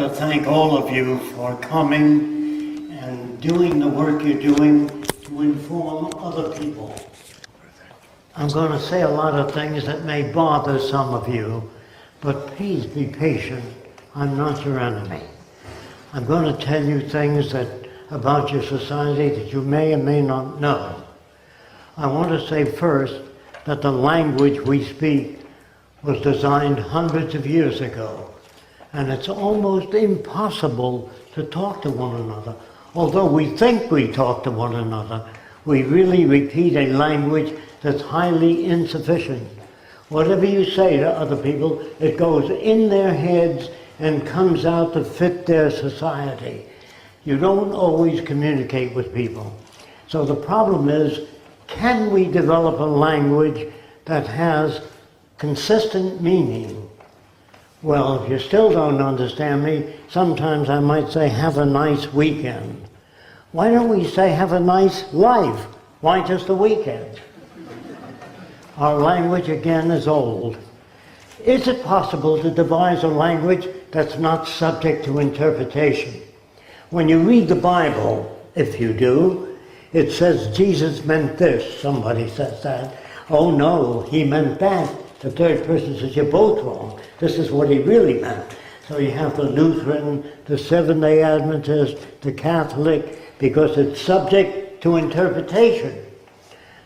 to thank all of you for coming and doing the work you're doing to inform other people. I'm going to say a lot of things that may bother some of you, but please be patient. I'm not your enemy. I'm going to tell you things about your society that you may or may not know. I want to say first that the language we speak was designed hundreds of years ago, and it's almost impossible to talk to one another. Although we think we talk to one another, we really repeat a language that's highly insufficient. Whatever you say to other people, it goes in their heads and comes out to fit their society. You don't always communicate with people. So the problem is, can we develop a language that has consistent meaning? Well, if you still don't understand me, sometimes I might say, have a nice weekend. Why don't we say, have a nice life? Why just a weekend? Our language, again, is old. Is it possible to devise a language that's not subject to interpretation? When you read the Bible, if you do, it says Jesus meant this. Somebody says that. Oh no, he meant that. The third person says, you're both wrong. This is what he really meant. So you have the Lutheran, the Seventh-day Adventist, the Catholic, because it's subject to interpretation.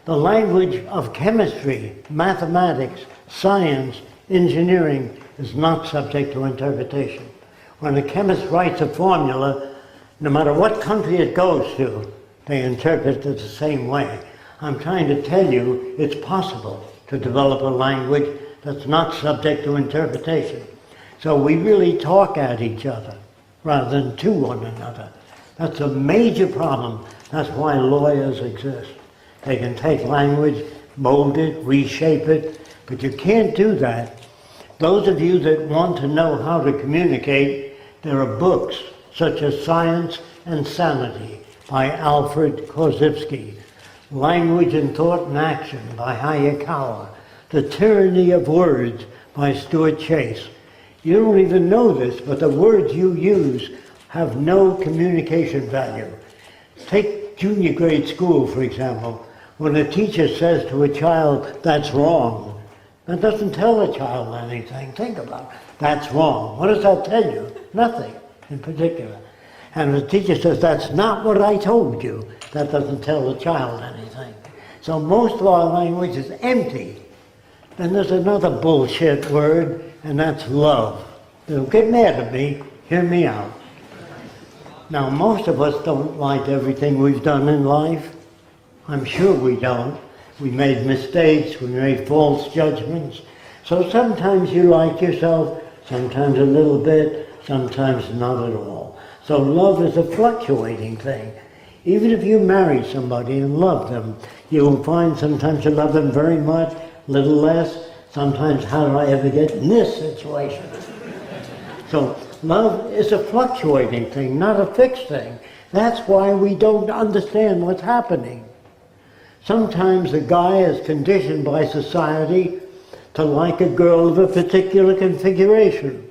The language of chemistry, mathematics, science, engineering is not subject to interpretation. When a chemist writes a formula, no matter what country it goes to, they interpret it the same way. I'm trying to tell you it's possible to develop a language that's not subject to interpretation. So we really talk at each other rather than to one another. That's a major problem. That's why lawyers exist. They can take language, mold it, reshape it, but you can't do that. Those of you that want to know how to communicate, there are books such as Science and Sanity by Alfred Korzybski, Language and Thought and Action by Hayakawa, The Tyranny of Words by Stuart Chase. You don't even know this, but the words you use have no communication value. Take junior grade school, for example. When a teacher says to a child, that's wrong, that doesn't tell a child anything. Think about it. That's wrong. What does that tell you? Nothing in particular. And the teacher says, that's not what I told you. That doesn't tell the child anything. So most of our language is empty. Then there's another bullshit word, and that's love. Don't get mad at me. Hear me out. Now, most of us don't like everything we've done in life. I'm sure we don't. We made mistakes, we made false judgments. So sometimes you like yourself, sometimes a little bit, sometimes not at all. So love is a fluctuating thing. Even if you marry somebody and love them, you'll find sometimes you love them very much, a little less. Sometimes, how did I ever get in this situation? So love is a fluctuating thing, not a fixed thing. That's why we don't understand what's happening. Sometimes a guy is conditioned by society to like a girl of a particular configuration,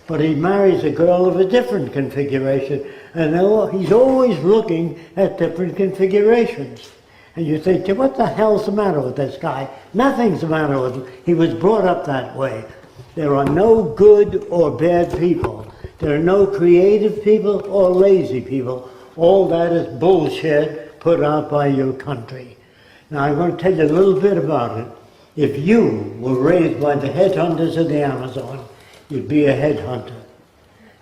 but he marries a girl of a different configuration, and he's always looking at different configurations. And you think, what the hell's the matter with this guy? Nothing's the matter with him. He was brought up that way. There are no good or bad people. There are no creative people or lazy people. All that is bullshit put out by your country. Now I'm going to tell you a little bit about it. If you were raised by the headhunters of the Amazon, you'd be a headhunter.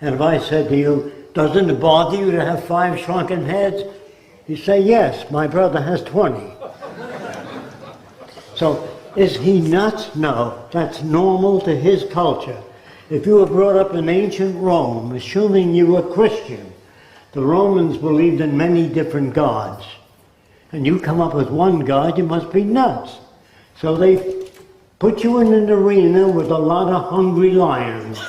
And if I said to you, doesn't it bother you to have 5 shrunken heads? You say, yes, my brother has 20. So is he nuts? No, that's normal to his culture. If you were brought up in ancient Rome, assuming you were Christian, the Romans believed in many different gods. And you come up with one god, you must be nuts. So they put you in an arena with a lot of hungry lions,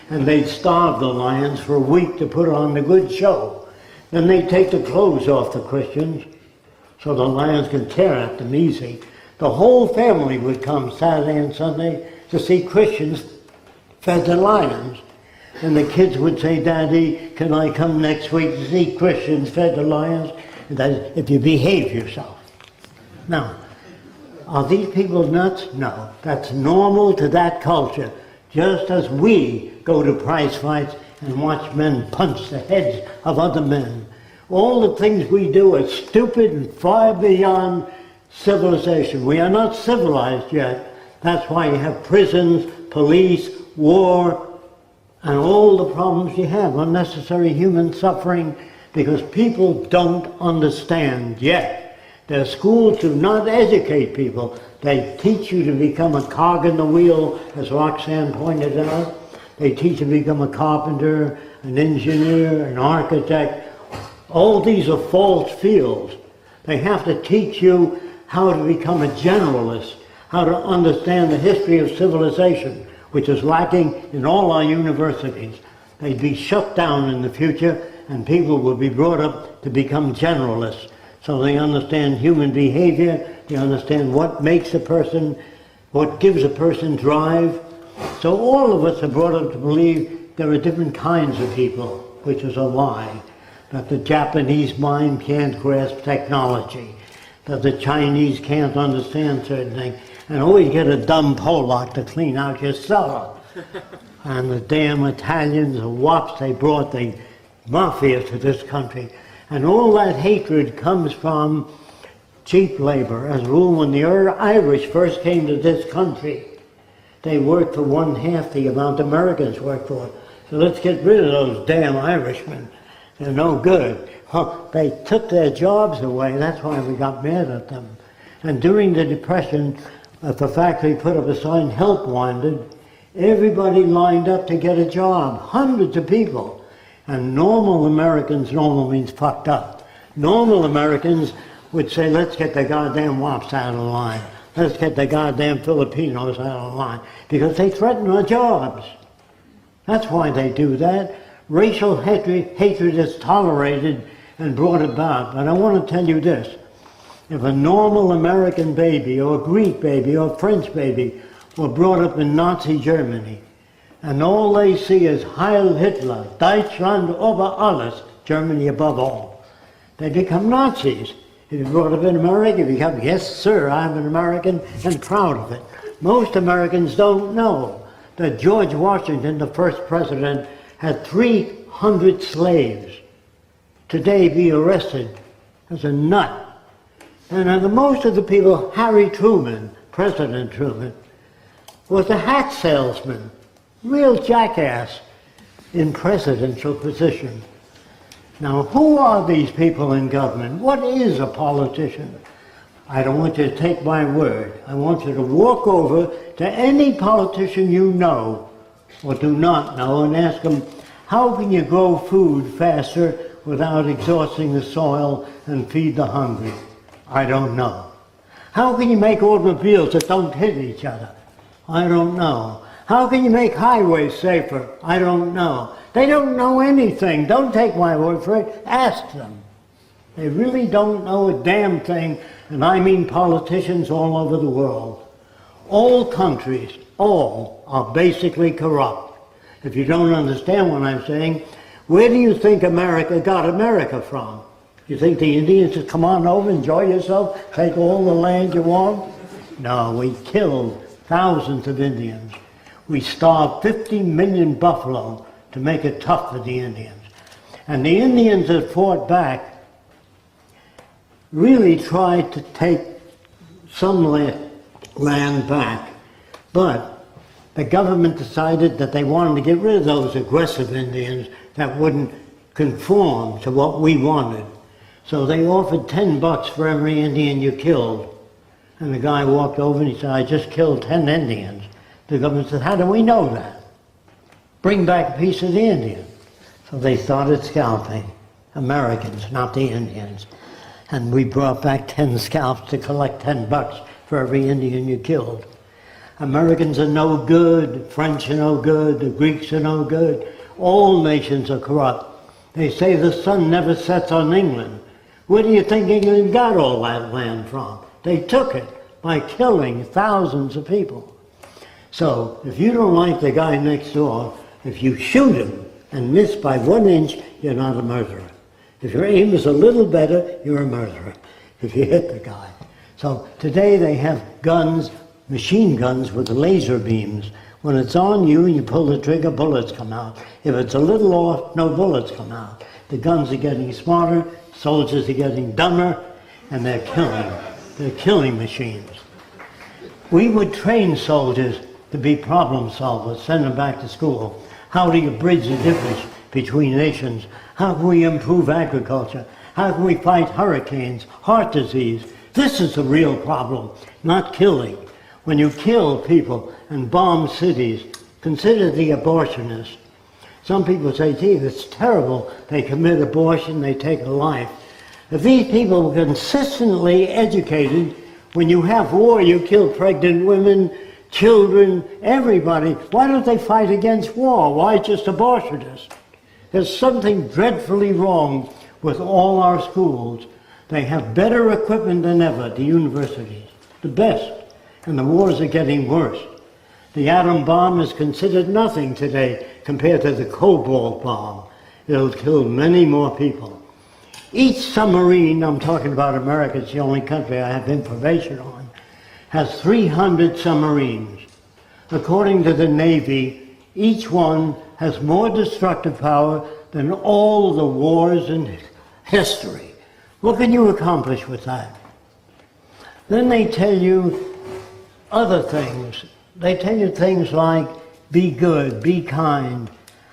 and they'd starve the lions for a week to put on the good show. Then they'd take the clothes off the Christians, so the lions could tear at them easy. The whole family would come Saturday and Sunday to see Christians fed the lions. And the kids would say, Daddy, can I come next week to see Christians fed to lions? And that is, if you behave yourself. Now, are these people nuts? No. That's normal to that culture. Just as we go to prize fights and watch men punch the heads of other men. All the things we do are stupid and far beyond civilization. We are not civilized yet. That's why you have prisons, police, war, and all the problems you have, unnecessary human suffering, because people don't understand yet. Their schools do not educate people. They teach you to become a cog in the wheel, as Roxanne pointed out. They teach you to become a carpenter, an engineer, an architect. All these are false fields. They have to teach you how to become a generalist, how to understand the history of civilization, which is lacking in all our universities. They'd be shut down in the future, and people will be brought up to become generalists. So they understand human behavior, they understand what makes a person, what gives a person drive. So all of us are brought up to believe there are different kinds of people, which is a lie. That the Japanese mind can't grasp technology, that the Chinese can't understand certain things, and always get a dumb Polak to clean out your cellar. And the damn Italians, the wops, they brought the mafia to this country. And all that hatred comes from cheap labor. As a rule, when the Irish first came to this country, they worked for one half the amount Americans worked for. So let's get rid of those damn Irishmen. They're no good. They took their jobs away. That's why we got mad at them. And during the Depression, if a factory put up a sign, help wanted, everybody lined up to get a job, hundreds of people. And normal Americans, normal means fucked up. Normal Americans would say, let's get the goddamn wops out of the line. Let's get the goddamn Filipinos out of the line. Because they threaten our jobs. That's why they do that. Racial hatred is tolerated and brought about. But I want to tell you this. If a normal American baby or a Greek baby or a French baby were brought up in Nazi Germany, and all they see is Heil Hitler, Deutschland über alles, Germany above all, they become Nazis. If you're brought up in America, you become, yes sir, I'm an American and proud of it. Most Americans don't know that George Washington, the first president, had 300 slaves. Today be arrested as a nut. And most of the people, Harry Truman, President Truman, was a hat salesman, real jackass in presidential position. Now, who are these people in government? What is a politician? I don't want you to take my word. I want you to walk over to any politician you know or do not know and ask them, how can you grow food faster without exhausting the soil and feed the hungry? I don't know. How can you make automobiles that don't hit each other? I don't know. How can you make highways safer? I don't know. They don't know anything. Don't take my word for it. Ask them. They really don't know a damn thing, and I mean politicians all over the world. All countries, all, are basically corrupt. If you don't understand what I'm saying, where do you think America got America from? You think the Indians would come on over, enjoy yourself, take all the land you want? No, we killed thousands of Indians. We starved 50 million buffalo to make it tough for the Indians. And the Indians that fought back really tried to take some land back, but the government decided that they wanted to get rid of those aggressive Indians that wouldn't conform to what we wanted. So they offered $10 for every Indian you killed. And the guy walked over and he said, I just killed 10 Indians. The government said, how do we know that? Bring back a piece of the Indian. So they started scalping Americans, not the Indians. And we brought back 10 scalps to collect $10 for every Indian you killed. Americans are no good, French are no good, the Greeks are no good. All nations are corrupt. They say the sun never sets on England. Where do you think England got all that land from? They took it by killing thousands of people. So if you don't like the guy next door, If you shoot him and miss by 1 inch, you're not a murderer. If your aim is a little better, you're a murderer. If you hit the guy. So today they have guns, machine guns with laser beams. When it's on you and you pull the trigger, bullets come out. If it's a little off, no bullets come out. The guns are getting smarter, soldiers are getting dumber, and they're killing. They're killing machines. We would train soldiers to be problem solvers, send them back to school. How do you bridge the difference between nations? How can we improve agriculture? How can we fight hurricanes, heart disease? This is the real problem, not killing. When you kill people and bomb cities, consider the abortionists. Some people say, gee, it's terrible. They commit abortion, they take a life. If these people were consistently educated, when you have war, you kill pregnant women, children, everybody. Why don't they fight against war? Why just abortionists? There's something dreadfully wrong with all our schools. They have better equipment than ever, the universities, the best, and the wars are getting worse. The atom bomb is considered nothing today compared to the cobalt bomb. It'll kill many more people. Each submarine, I'm talking about America, it's the only country I have information on, has 300 submarines. According to the Navy, each one has more destructive power than all the wars in history. What can you accomplish with that? Then they tell you other things. They tell you things like, be good, be kind.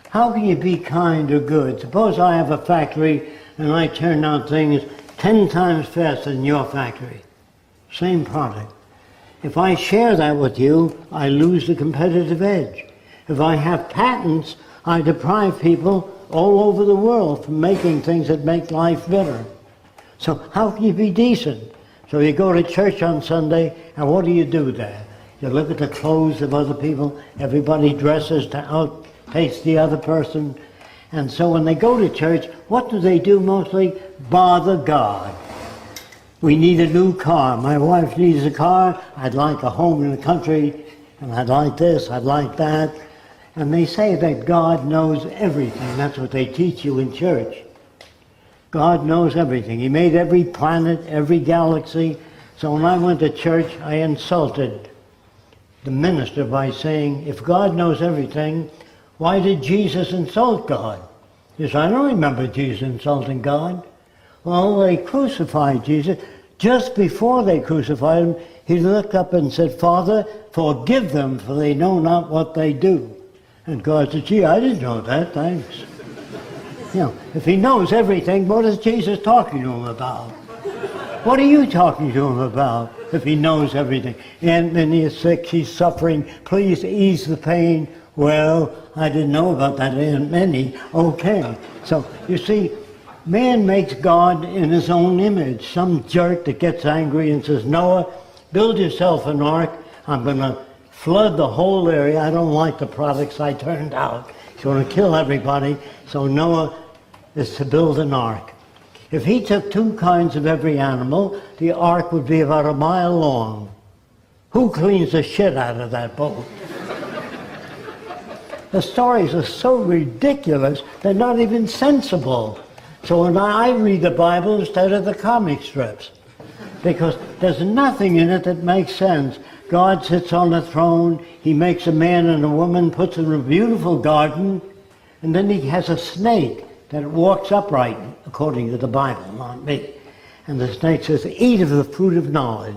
How can you be kind or good? Suppose I have a factory and I turn out things 10 times faster than your factory. Same product. If I share that with you, I lose the competitive edge. If I have patents, I deprive people all over the world from making things that make life better. So how can you be decent? So you go to church on Sunday, and what do you do there? You look at the clothes of other people. Everybody dresses to outpace the other person. And so when they go to church, what do they do mostly? Bother God. We need a new car. My wife needs a car. I'd like a home in the country. And I'd like this, I'd like that. And they say that God knows everything. That's what they teach you in church. God knows everything. He made every planet, every galaxy. So when I went to church, I insulted the minister by saying, if God knows everything, why did Jesus insult God? He said, I don't remember Jesus insulting God. Well, they crucified Jesus. Just before they crucified him, he looked up and said, Father, forgive them, for they know not what they do. And God said, gee, I didn't know that, thanks. You know, if he knows everything, what is Jesus talking to him about? What are you talking to him about if he knows everything? Anthony is sick, he's suffering, please ease the pain. Well, I didn't know about that, Aunt Minnie. Okay. So, you see, man makes God in his own image. Some jerk that gets angry and says, Noah, build yourself an ark. I'm going to flood the whole area. I don't like the products I turned out. He's going to kill everybody. So Noah is to build an ark. If he took 2 kinds of every animal, the ark would be about 1 mile long. Who cleans the shit out of that boat? The stories are so ridiculous, they're not even sensible. So when I read the Bible instead of the comic strips, because there's nothing in it that makes sense. God sits on the throne, he makes a man and a woman, puts them in a beautiful garden, and then he has a snake that walks upright, according to the Bible, not me. And the snake says, eat of the fruit of knowledge.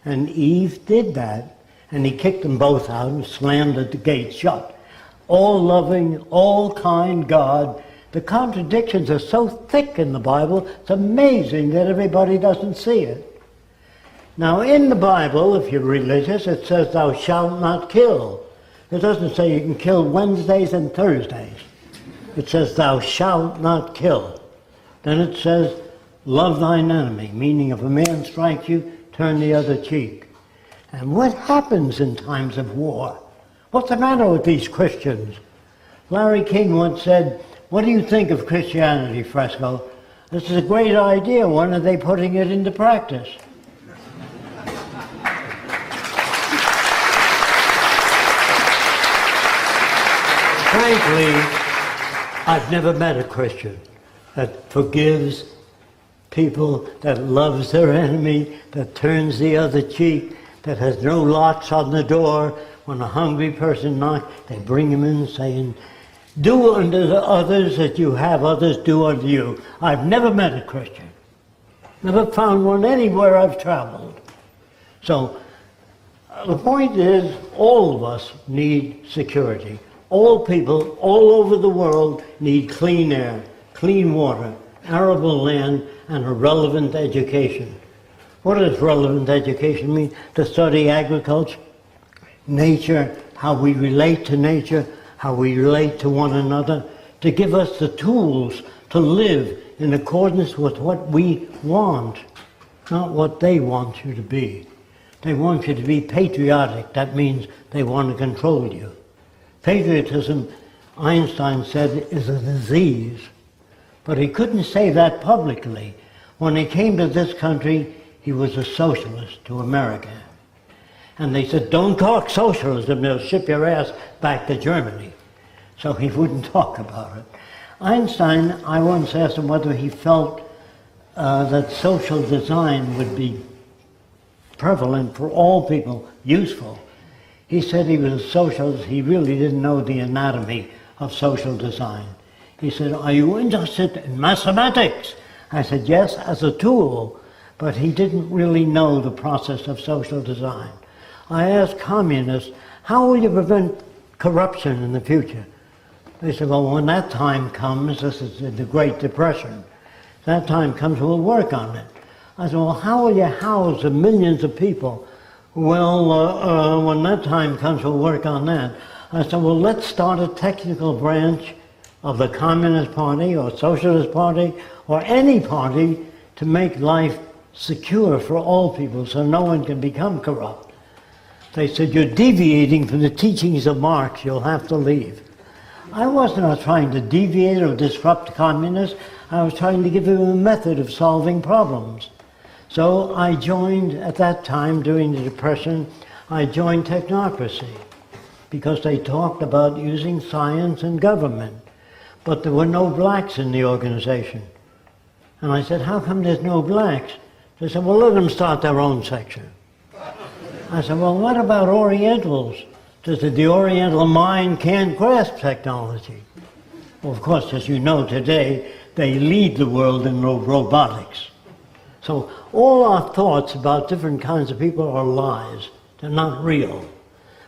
And Eve did that, and he kicked them both out and slammed the gate shut. All-loving, all-kind God. The contradictions are so thick in the Bible, it's amazing that everybody doesn't see it. Now, in the Bible, if you're religious, it says, thou shalt not kill. It doesn't say you can kill Wednesdays and Thursdays. It says, thou shalt not kill. Then it says, love thine enemy, meaning if a man strikes you, turn the other cheek. And what happens in times of war? What's the matter with these Christians? Larry King once said, what do you think of Christianity, Fresco? This is a great idea. When are they putting it into practice? frankly, I've never met a Christian that forgives people, that loves their enemy, that turns the other cheek, that has no locks on the door. When a hungry person knocks, they bring him in saying, do unto the others as you have others do unto you. I've never met a Christian. Never found one anywhere I've traveled. So the point is, all of us need security. All people all over the world need clean air, clean water, arable land, and a relevant education. What does relevant education mean? To study agriculture, nature, how we relate to nature, how we relate to one another, to give us the tools to live in accordance with what we want, not what they want you to be. They want you to be patriotic. That means they want to control you. Patriotism, Einstein said, is a disease. But he couldn't say that publicly. When he came to this country, he was a socialist to America. And they said, don't talk socialism, they'll ship your ass back to Germany. So he wouldn't talk about it. Einstein, I once asked him whether he felt that social design would be prevalent for all people, useful. He said he was a socialist, he really didn't know the anatomy of social design. He said, are you interested in mathematics? I said, yes, as a tool, but he didn't really know the process of social design. I asked communists, how will you prevent corruption in the future? They said, well, when that time comes, this is the Great Depression, that time comes, we'll work on it. I said, well, how will you house the millions of people? Well, when that time comes, we'll work on that. I said, well, let's start a technical branch of the Communist Party or Socialist Party or any party to make life secure for all people so no one can become corrupt. They said, you're deviating from the teachings of Marx, you'll have to leave. I wasn't trying to deviate or disrupt communists, I was trying to give them a method of solving problems. So I joined, at that time during the Depression, I joined technocracy because they talked about using science and government. But there were no blacks in the organization. And I said, how come there's no blacks? They said, well, let them start their own section. I said, well, what about Orientals? They said, the Oriental mind can't grasp technology. Well, of course, as you know today, they lead the world in robotics. So all our thoughts about different kinds of people are lies. They're not real.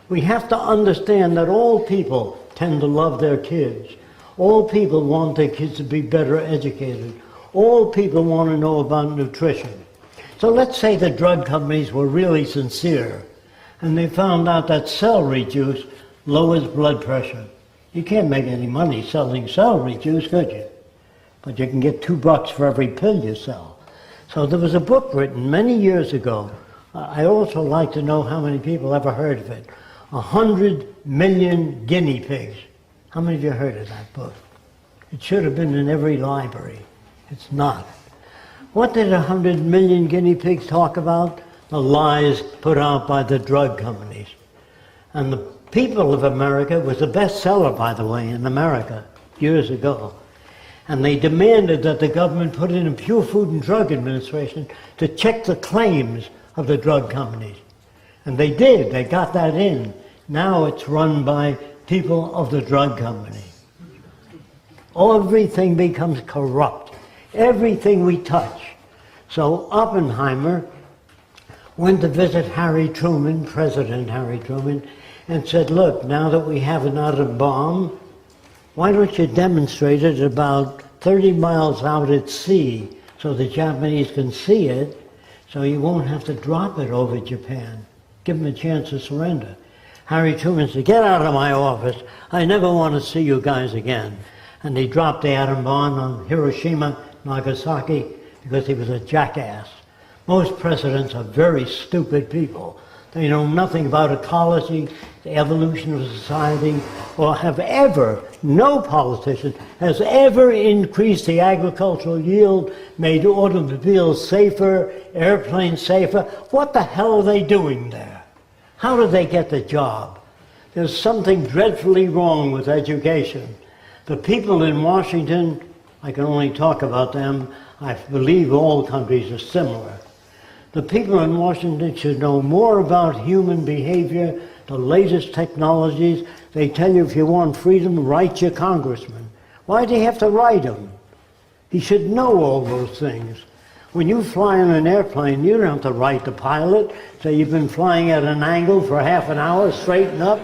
We have to understand that all people tend to love their kids. All people want their kids to be better educated. All people want to know about nutrition. So let's say the drug companies were really sincere and they found out that celery juice lowers blood pressure. You can't make any money selling celery juice, could you? But you can get $2 for every pill you sell. So there was a book written many years ago. I also like to know how many people ever heard of it. 100 million guinea pigs. How many of you heard of that book? It should have been in every library. It's not. What did 100 million guinea pigs talk about? The lies put out by the drug companies. And the People of America was a bestseller, by the way, in America years ago. And they demanded that the government put in a Pure Food and Drug Administration to check the claims of the drug companies. And they did. They got that in. Now it's run by people of the drug company. Everything becomes corrupt. Everything we touch. So Oppenheimer went to visit Harry Truman, President Harry Truman, and said, look, now that we have an atom bomb, why don't you demonstrate it about 30 miles out at sea so the Japanese can see it, so you won't have to drop it over Japan. Give them a chance to surrender. Harry Truman said, get out of my office. I never want to see you guys again. And he dropped the atom bomb on Hiroshima, Nagasaki, because he was a jackass. Most presidents are very stupid people. They know nothing about ecology, the evolution of society, or have ever, no politician has ever increased the agricultural yield, made automobiles safer, airplanes safer. What the hell are they doing there? How do they get the job? There's something dreadfully wrong with education. The people in Washington, I can only talk about them, I believe all countries are similar. The people in Washington should know more about human behavior, the latest technologies. They tell you if you want freedom, write your congressman. Why do you have to write him? He should know all those things. When you fly in an airplane, you don't have to write the pilot, say you've been flying at an angle for half an hour, straighten up.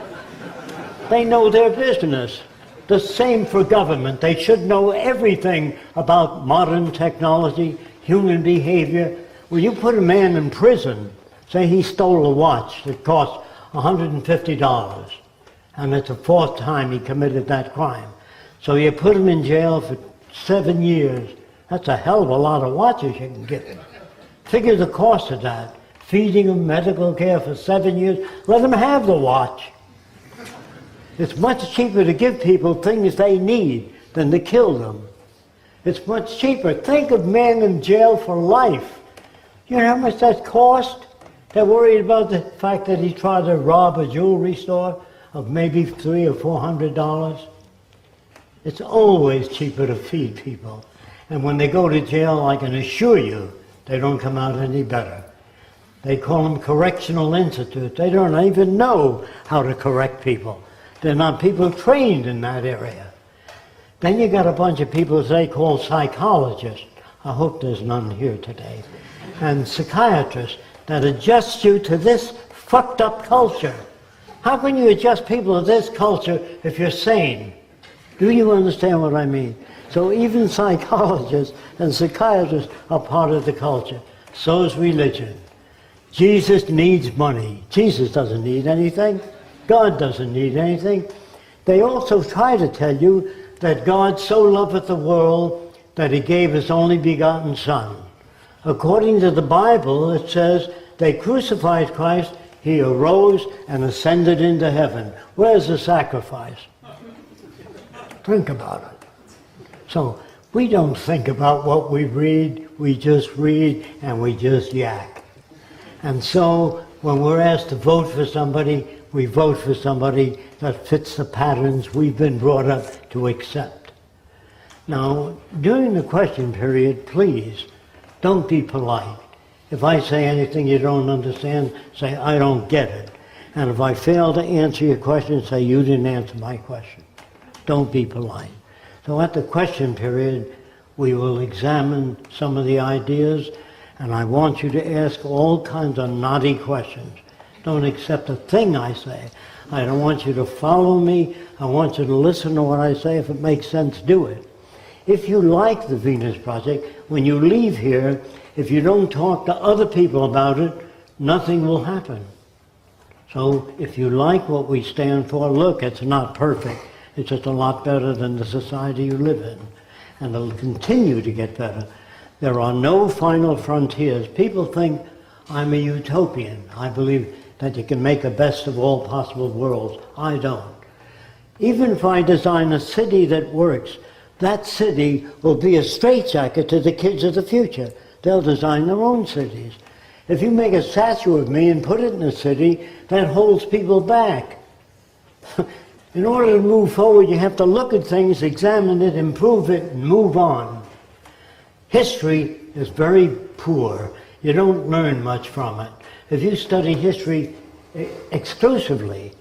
They know their business. The same for government. They should know everything about modern technology, human behavior. When you put a man in prison, say he stole a watch that cost $150, and it's the fourth time he committed that crime. So you put him in jail for 7 years. That's a hell of a lot of watches you can get. Figure the cost of that. Feeding him medical care for 7 years. Let him have the watch. It's much cheaper to give people things they need than to kill them. It's much cheaper. Think of men in jail for life. You know how much that cost? They're worried about the fact that he tried to rob a jewelry store of maybe $300 or $400. It's always cheaper to feed people. And when they go to jail, I can assure you, they don't come out any better. They call them correctional institutes. They don't even know how to correct people. They're not people trained in that area. Then you got a bunch of people they call psychologists. I hope there's none here today. And psychiatrists that adjust you to this fucked up culture. How can you adjust people to this culture if you're sane? Do you understand what I mean? So even psychologists and psychiatrists are part of the culture. So is religion. Jesus needs money. Jesus doesn't need anything. God doesn't need anything. They also try to tell you that God so loveth the world that he gave his only begotten Son. According to the Bible, it says they crucified Christ, he arose and ascended into heaven. Where's the sacrifice? Think about it. So we don't think about what we read and we just yak. And so when we're asked to vote for somebody, we vote for somebody that fits the patterns we've been brought up to accept. Now, during the question period, please, don't be polite. If I say anything you don't understand, say, I don't get it. And if I fail to answer your question, say, you didn't answer my question. Don't be polite. So at the question period, we will examine some of the ideas, and I want you to ask all kinds of naughty questions. Don't accept a thing I say. I don't want you to follow me. I want you to listen to what I say. If it makes sense, do it. If you like the Venus Project, when you leave here, if you don't talk to other people about it, nothing will happen. So if you like what we stand for, look, it's not perfect. It's just a lot better than the society you live in. And it'll continue to get better. There are no final frontiers. People think I'm a utopian. I believe that you can make the best of all possible worlds. I don't. Even if I design a city that works, that city will be a straitjacket to the kids of the future. They'll design their own cities. If you make a statue of me and put it in a city, that holds people back. In order to move forward, you have to look at things, examine it, improve it, and move on. History is very poor. You don't learn much from it. If you study history exclusively,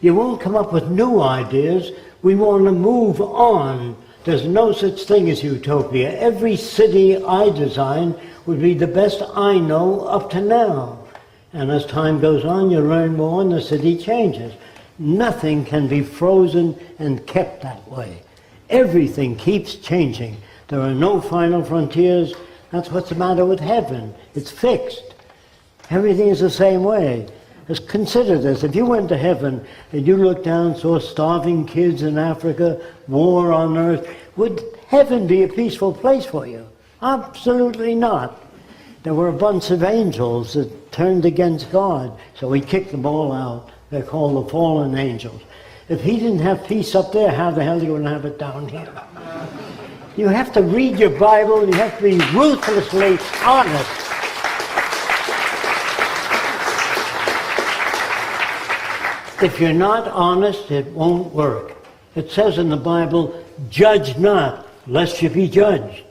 you won't come up with new ideas. We want to move on. There's no such thing as utopia. Every city I design would be the best I know up to now. And as time goes on, you learn more and the city changes. Nothing can be frozen and kept that way. Everything keeps changing. There are no final frontiers. That's what's the matter with heaven. It's fixed. Everything is the same way. Just consider this. If you went to heaven and you looked down and saw starving kids in Africa, war on earth, would heaven be a peaceful place for you? Absolutely not. There were a bunch of angels that turned against God, so he kicked them all out. They're called the fallen angels. If he didn't have peace up there, how the hell are you going to have it down here? You have to read your Bible, and you have to be ruthlessly honest. If you're not honest, it won't work. It says in the Bible, judge not, lest you be judged.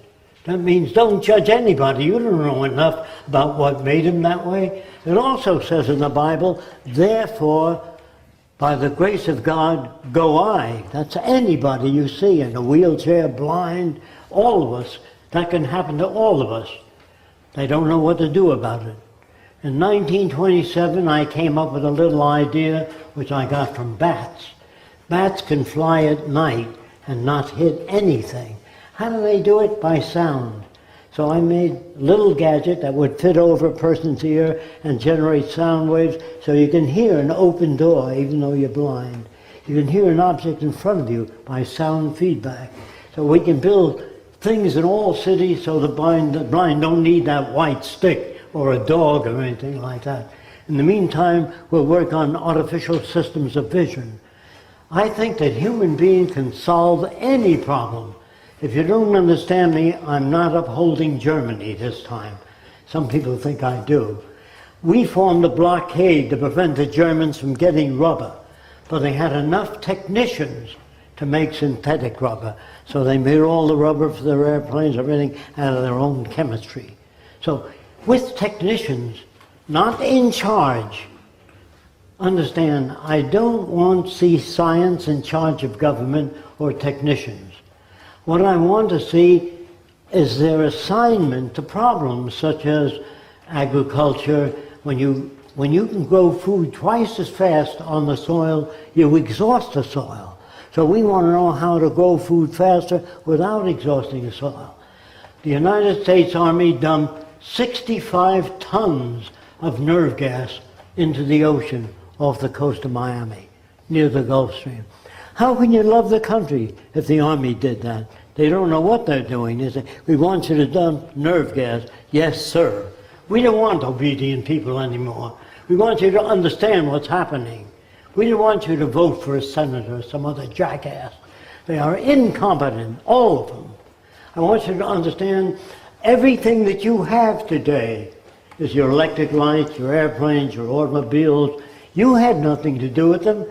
That means don't judge anybody. You don't know enough about what made him that way. It also says in the Bible, therefore, by the grace of God, go I. That's anybody you see in a wheelchair, blind, all of us. That can happen to all of us. They don't know what to do about it. In 1927, I came up with a little idea which I got from bats. Bats can fly at night and not hit anything. How do they do it? By sound. So I made a little gadget that would fit over a person's ear and generate sound waves so you can hear an open door even though you're blind. You can hear an object in front of you by sound feedback. So we can build things in all cities so the blind don't need that white stick or a dog or anything like that. In the meantime, we'll work on artificial systems of vision. I think that human beings can solve any problem. If you don't understand me, I'm not upholding Germany this time. Some people think I do. We formed a blockade to prevent the Germans from getting rubber, but they had enough technicians to make synthetic rubber. So they made all the rubber for their airplanes, everything out of their own chemistry. So with technicians, not in charge, understand, I don't want to see science in charge of government or technicians. What I want to see is their assignment to problems such as agriculture. When you can grow food twice as fast on the soil, you exhaust the soil. So we want to know how to grow food faster without exhausting the soil. The United States Army dumped 65 tons of nerve gas into the ocean off the coast of Miami, near the Gulf Stream. How can you love the country if the Army did that? They don't know what they're doing. They say, we want you to dump nerve gas. Yes, sir. We don't want obedient people anymore. We want you to understand what's happening. We don't want you to vote for a senator or some other jackass. They are incompetent, all of them. I want you to understand everything that you have today is your electric lights, your airplanes, your automobiles. You had nothing to do with them.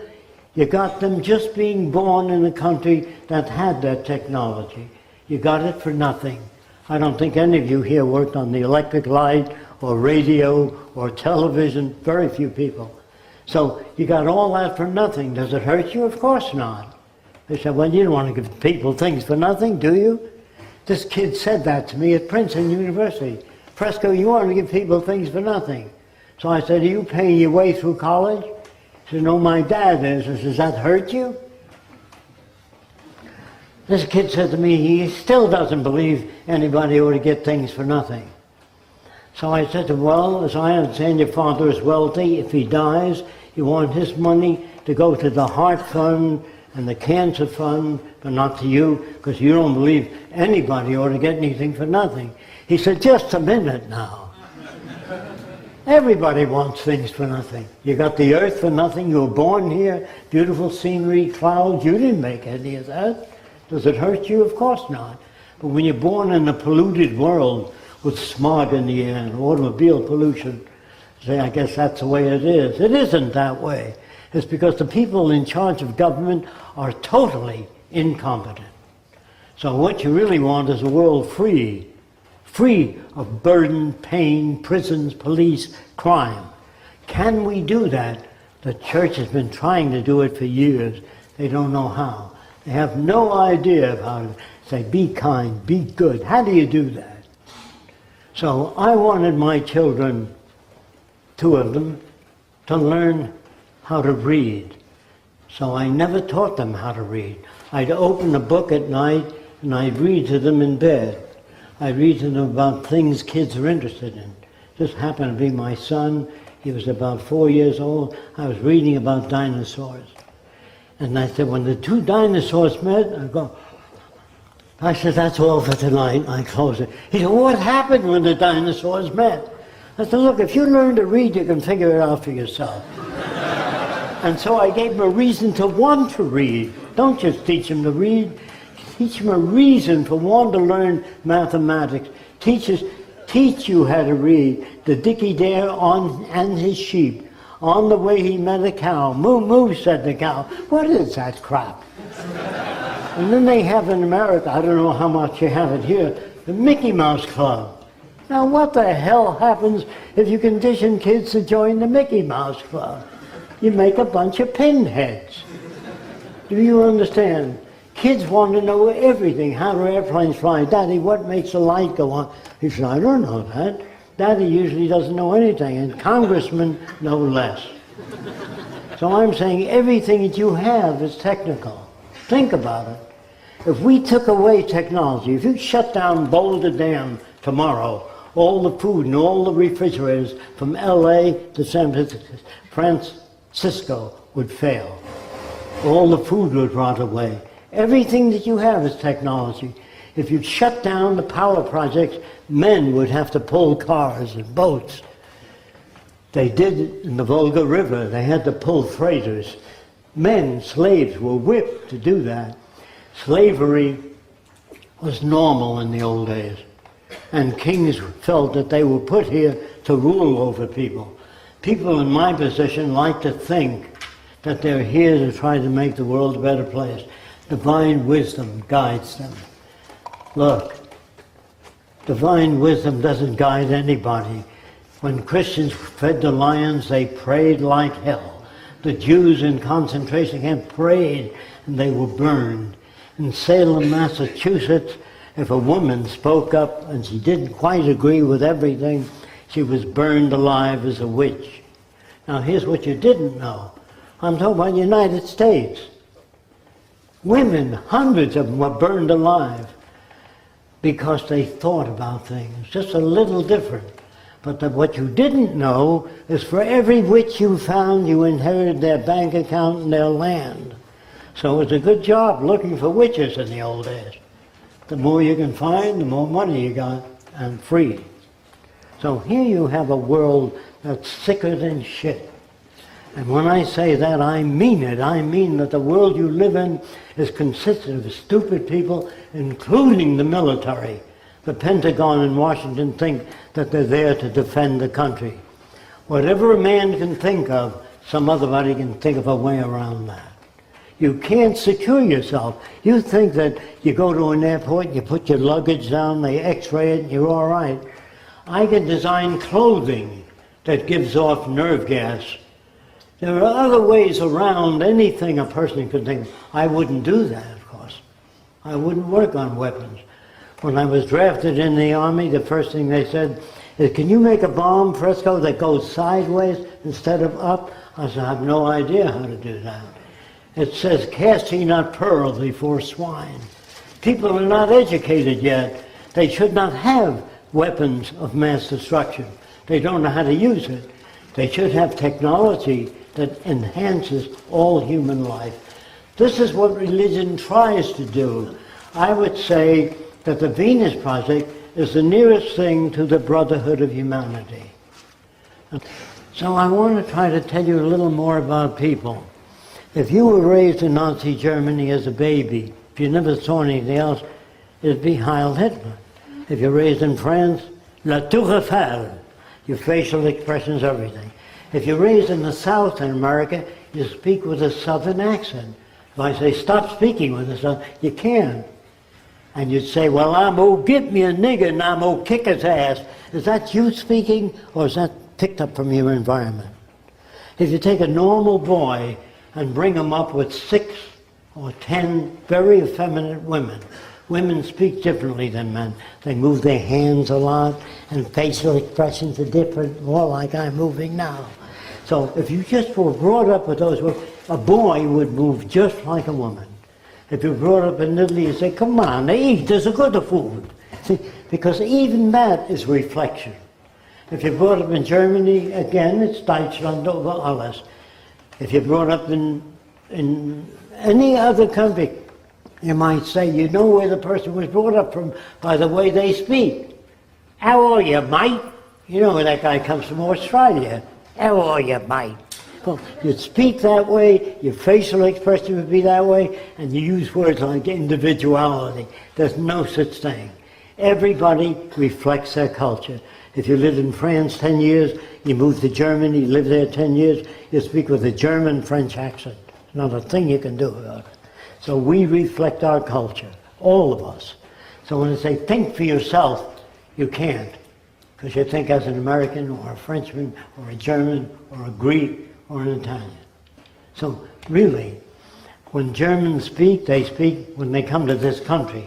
You got them just being born in a country that had that technology. You got it for nothing. I don't think any of you here worked on the electric light or radio or television, very few people. So you got all that for nothing. Does it hurt you? Of course not. They said, well, you don't want to give people things for nothing, do you? This kid said that to me at Princeton University. Fresco, you want to give people things for nothing. So I said, are you paying your way through college? He said, no, my dad is. I said, does that hurt you? This kid said to me, he still doesn't believe anybody ought to get things for nothing. So I said to him, well, as I understand, your father is wealthy. If he dies, you want his money to go to the Heart Fund and the Cancer Fund, but not to you, because you don't believe anybody ought to get anything for nothing. He said, just a minute now. Everybody wants things for nothing. You got the earth for nothing. You were born here, beautiful scenery, clouds. You didn't make any of that. Does it hurt you? Of course not. But when you're born in a polluted world with smog in the air and automobile pollution, say, I guess that's the way it is. It isn't that way. It's because the people in charge of government are totally incompetent. So what you really want is a world free of burden, pain, prisons, police, crime. Can we do that? The church has been trying to do it for years. They don't know how. They have no idea of how to say, be kind, be good. How do you do that? So I wanted my children, 2 of them, to learn how to read. So I never taught them how to read. I'd open a book at night and I'd read to them in bed. I'd read to them about things kids are interested in. Just happened to be my son. He was about 4 years old. I was reading about dinosaurs. And I said, when the 2 dinosaurs met, I said, that's all for tonight. I closed it. He said, what happened when the dinosaurs met? I said, look, if you learn to read, you can figure it out for yourself. And so I gave him a reason to want to read. Don't just teach him to read. Teach him a reason for wanting to learn mathematics. Teach you how to read. The Dickie Dare and his sheep. On the way he met a cow. Moo, moo, said the cow. What is that crap? And then they have in America, I don't know how much you have it here, the Mickey Mouse Club. Now what the hell happens if you condition kids to join the Mickey Mouse Club? You make a bunch of pinheads. Do you understand? Kids want to know everything. How do airplanes fly? Daddy, what makes the light go on? He said, I don't know that. Daddy usually doesn't know anything, and congressmen no less. So I'm saying everything that you have is technical. Think about it. If we took away technology, if you shut down Boulder Dam tomorrow, all the food and all the refrigerators from LA to San Francisco would fail. All the food would rot away. Everything that you have is technology. If you shut down the power projects, men would have to pull cars and boats. They did it in the Volga River. They had to pull freighters. Men, slaves, were whipped to do that. Slavery was normal in the old days. And kings felt that they were put here to rule over people. People in my position like to think that they're here to try to make the world a better place. Divine wisdom guides them. Look, divine wisdom doesn't guide anybody. When Christians fed the lions, they prayed like hell. The Jews in concentration camps prayed and they were burned. In Salem, Massachusetts, if a woman spoke up and she didn't quite agree with everything, she was burned alive as a witch. Now here's what you didn't know. I'm talking about the United States. Women, hundreds of them, were burned alive because they thought about things, just a little different. But what you didn't know is for every witch you found, you inherited their bank account and their land. So it was a good job looking for witches in the old days. The more you can find, the more money you got, and free. So here you have a world that's sicker than shit. And when I say that, I mean it. I mean that the world you live in is consistent of stupid people, including the military. The Pentagon in Washington think that they're there to defend the country. Whatever a man can think of, some other body can think of a way around that. You can't secure yourself. You think that you go to an airport, you put your luggage down, they x-ray it, and you're all right. I can design clothing that gives off nerve gas. There are other ways around anything a person could think. I wouldn't do that, of course. I wouldn't work on weapons. When I was drafted in the Army, the first thing they said is, can you make a bomb, Fresco, that goes sideways instead of up? I said, I have no idea how to do that. It says, cast ye not pearls before swine. People are not educated yet. They should not have weapons of mass destruction. They don't know how to use it. They should have technology that enhances all human life. This is what religion tries to do. I would say that the Venus Project is the nearest thing to the brotherhood of humanity. So I want to try to tell you a little more about people. If you were raised in Nazi Germany as a baby, if you never saw anything else, it'd be Heil Hitler. If you're raised in France, La Tour Eiffel, your facial expressions, everything. If you're raised in the South in America, you speak with a Southern accent. If I say, stop speaking with a Southern, you can't. And you'd say, well, I'm gonna get me a nigger and I'm gonna kick his ass. Is that you speaking, or is that picked up from your environment? If you take a normal boy and bring him up with 6 or 10 very effeminate women. Women speak differently than men. They move their hands a lot, and facial expressions are different, more like I'm moving now. So if you just were brought up with those words, a boy would move just like a woman. If you're brought up in Italy, you say, come on, they eat, there's a good food. See, because even that is reflection. If you're brought up in Germany, again, it's Deutschland over alles. If you're brought up in any other country, you might say, you know where the person was brought up from by the way they speak. How are you, mate? You know where that guy comes from, Australia. How are you, mate? Well, you'd speak that way, your facial expression would be that way, and you use words like individuality. There's no such thing. Everybody reflects their culture. If you lived in France 10 years, you moved to Germany, you lived there 10 years, you speak with a German-French accent. Not a thing you can do about it. So we reflect our culture, all of us. So when they say, think for yourself, you can't. Because you think as an American, or a Frenchman, or a German, or a Greek, or an Italian. So really, when Germans speak, they speak, when they come to this country,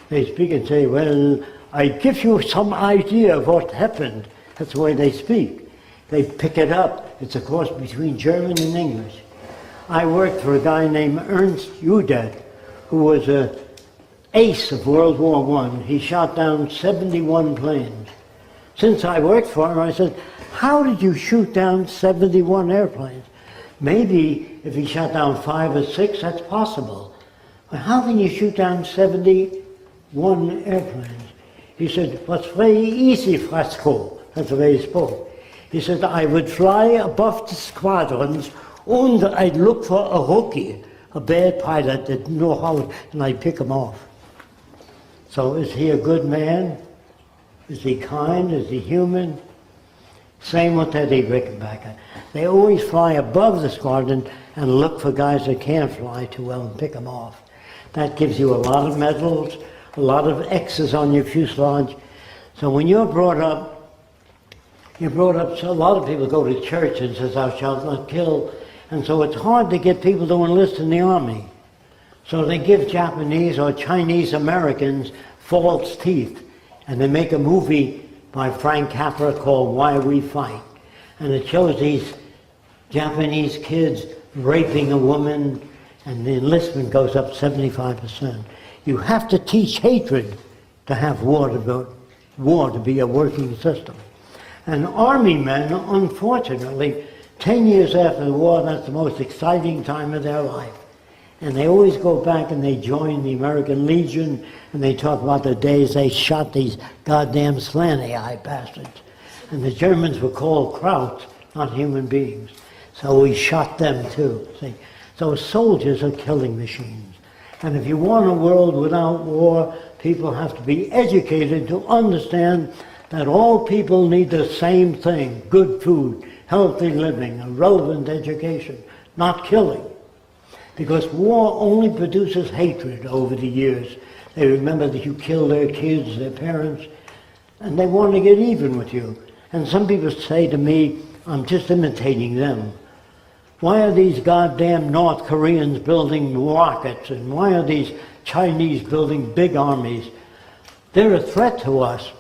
they speak and say, well, I give you some idea of what happened. That's the way they speak. They pick it up. It's a cross between German and English. I worked for a guy named Ernst Udet, who was an ace of World War I. He shot down 71 planes. Since I worked for him, I said, how did you shoot down 71 airplanes? Maybe if he shot down 5 or 6, that's possible. But how can you shoot down 71 airplanes? He said, what's very easy, Fresco. That's the way he spoke. He said, I would fly above the squadrons and I'd look for a rookie, a bad pilot that didn't know how, and I'd pick him off. So is he a good man? Is he kind? Is he human? Same with Eddie Rickenbacker. They always fly above the squadron and look for guys that can't fly too well and pick them off. That gives you a lot of medals, a lot of X's on your fuselage. So when you're brought up, so a lot of people go to church and says, thou shalt not kill. And so it's hard to get people to enlist in the army. So they give Japanese or Chinese Americans false teeth. And they make a movie by Frank Capra called Why We Fight. And it shows these Japanese kids raping a woman, and the enlistment goes up 75%. You have to teach hatred to have war to be a working system. And army men, unfortunately, 10 years after the war, that's the most exciting time of their life. And they always go back and they join the American Legion, and they talk about the days they shot these goddamn slanty-eyed bastards. And the Germans were called Krauts, not human beings. So we shot them too. See? So soldiers are killing machines. And if you want a world without war, people have to be educated to understand that all people need the same thing: good food, healthy living, a relevant education, not killing. Because war only produces hatred over the years. They remember that you killed their kids, their parents, and they want to get even with you. And some people say to me, I'm just imitating them. Why are these goddamn North Koreans building rockets, and why are these Chinese building big armies? They're a threat to us.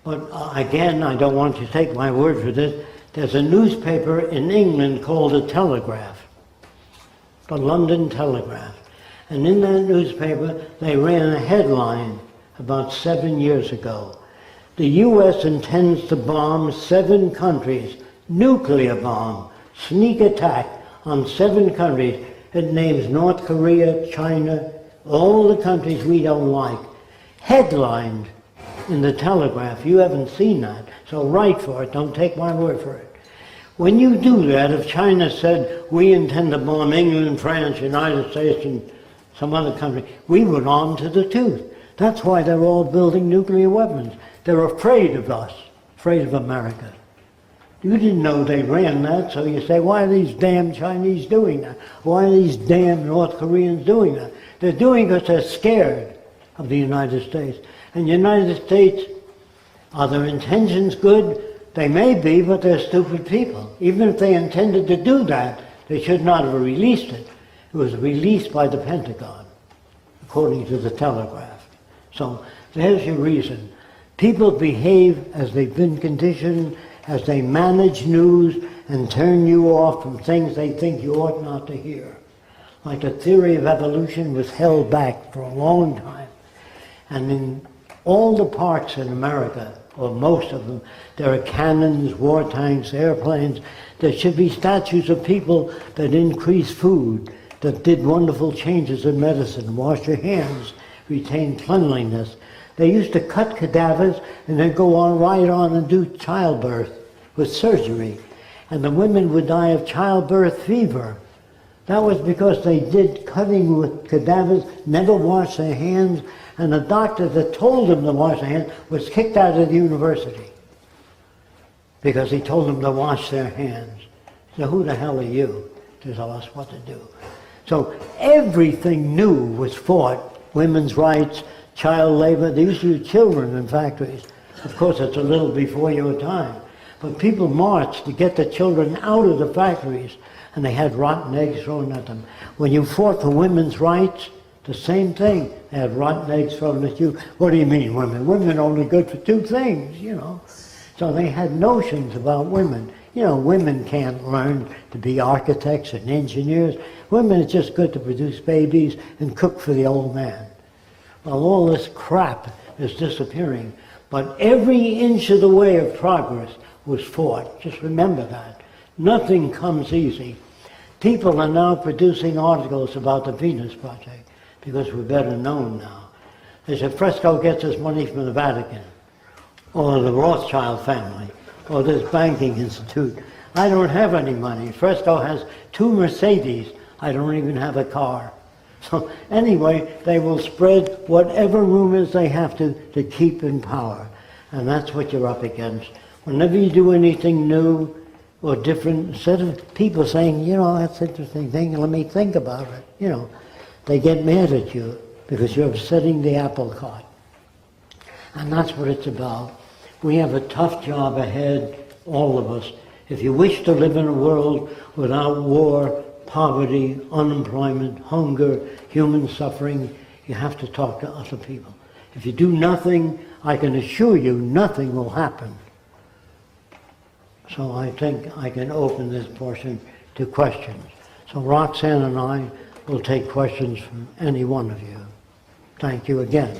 But again, I don't want you to take my word for this. There's a newspaper in England called The Telegraph, the London Telegraph. And in that newspaper, they ran a headline about 7 years ago. The U.S. intends to bomb 7 countries, nuclear bomb, sneak attack on 7 countries. It names North Korea, China, all the countries we don't like. Headlined in the Telegraph. You haven't seen that, so write for it. Don't take my word for it. When you do that, if China said, we intend to bomb England, France, United States, and some other country, we would arm to the tooth. That's why they're all building nuclear weapons. They're afraid of us, afraid of America. You didn't know they ran that, so you say, why are these damn Chinese doing that? Why are these damn North Koreans doing that? They're doing it because they're scared of the United States. And the United States, are their intentions good? They may be, but they're stupid people. Even if they intended to do that, they should not have released it. It was released by the Pentagon, according to the Telegraph. So there's your reason. People behave as they've been conditioned, as they manage news and turn you off from things they think you ought not to hear. Like the theory of evolution was held back for a long time. And in all the parks in America, or most of them, there are cannons, war tanks, airplanes. There should be statues of people that increased food, that did wonderful changes in medicine, wash your hands, retain cleanliness. They used to cut cadavers and then go on right on and do childbirth with surgery. And the women would die of childbirth fever. That was because they did cutting with cadavers, never washed their hands, and the doctor that told them to wash their hands was kicked out of the university. because he told them to wash their hands. So who the hell are you to tell us what to do? So everything new was fought. Women's rights, child labor. They used to use children in factories. Of course, it's a little before your time. But people marched to get the children out of the factories, and they had rotten eggs thrown at them. When you fought for women's rights, the same thing. They had rotten eggs thrown at you. What do you mean, women? Women are only good for two things, you know. So they had notions about women. You know, women can't learn to be architects and engineers. Women are just good to produce babies and cook for the old man. Well, all this crap is disappearing. But every inch of the way of progress was fought. Just remember that. Nothing comes easy. People are now producing articles about the Venus Project because we're better known now. They said Fresco gets his money from the Vatican or the Rothschild family or this banking institute. I don't have any money. Fresco has 2 Mercedes. I don't even have a car. So anyway, they will spread whatever rumors they have to keep in power. And that's what you're up against. Whenever you do anything new or different, instead of people saying, you know, that's an interesting thing, let me think about it, you know, they get mad at you because you're upsetting the apple cart. And that's what it's about. We have a tough job ahead, all of us. If you wish to live in a world without war, poverty, unemployment, hunger, human suffering, you have to talk to other people. If you do nothing, I can assure you nothing will happen. So I think I can open this portion to questions. So Roxanne and I will take questions from any one of you. Thank you again.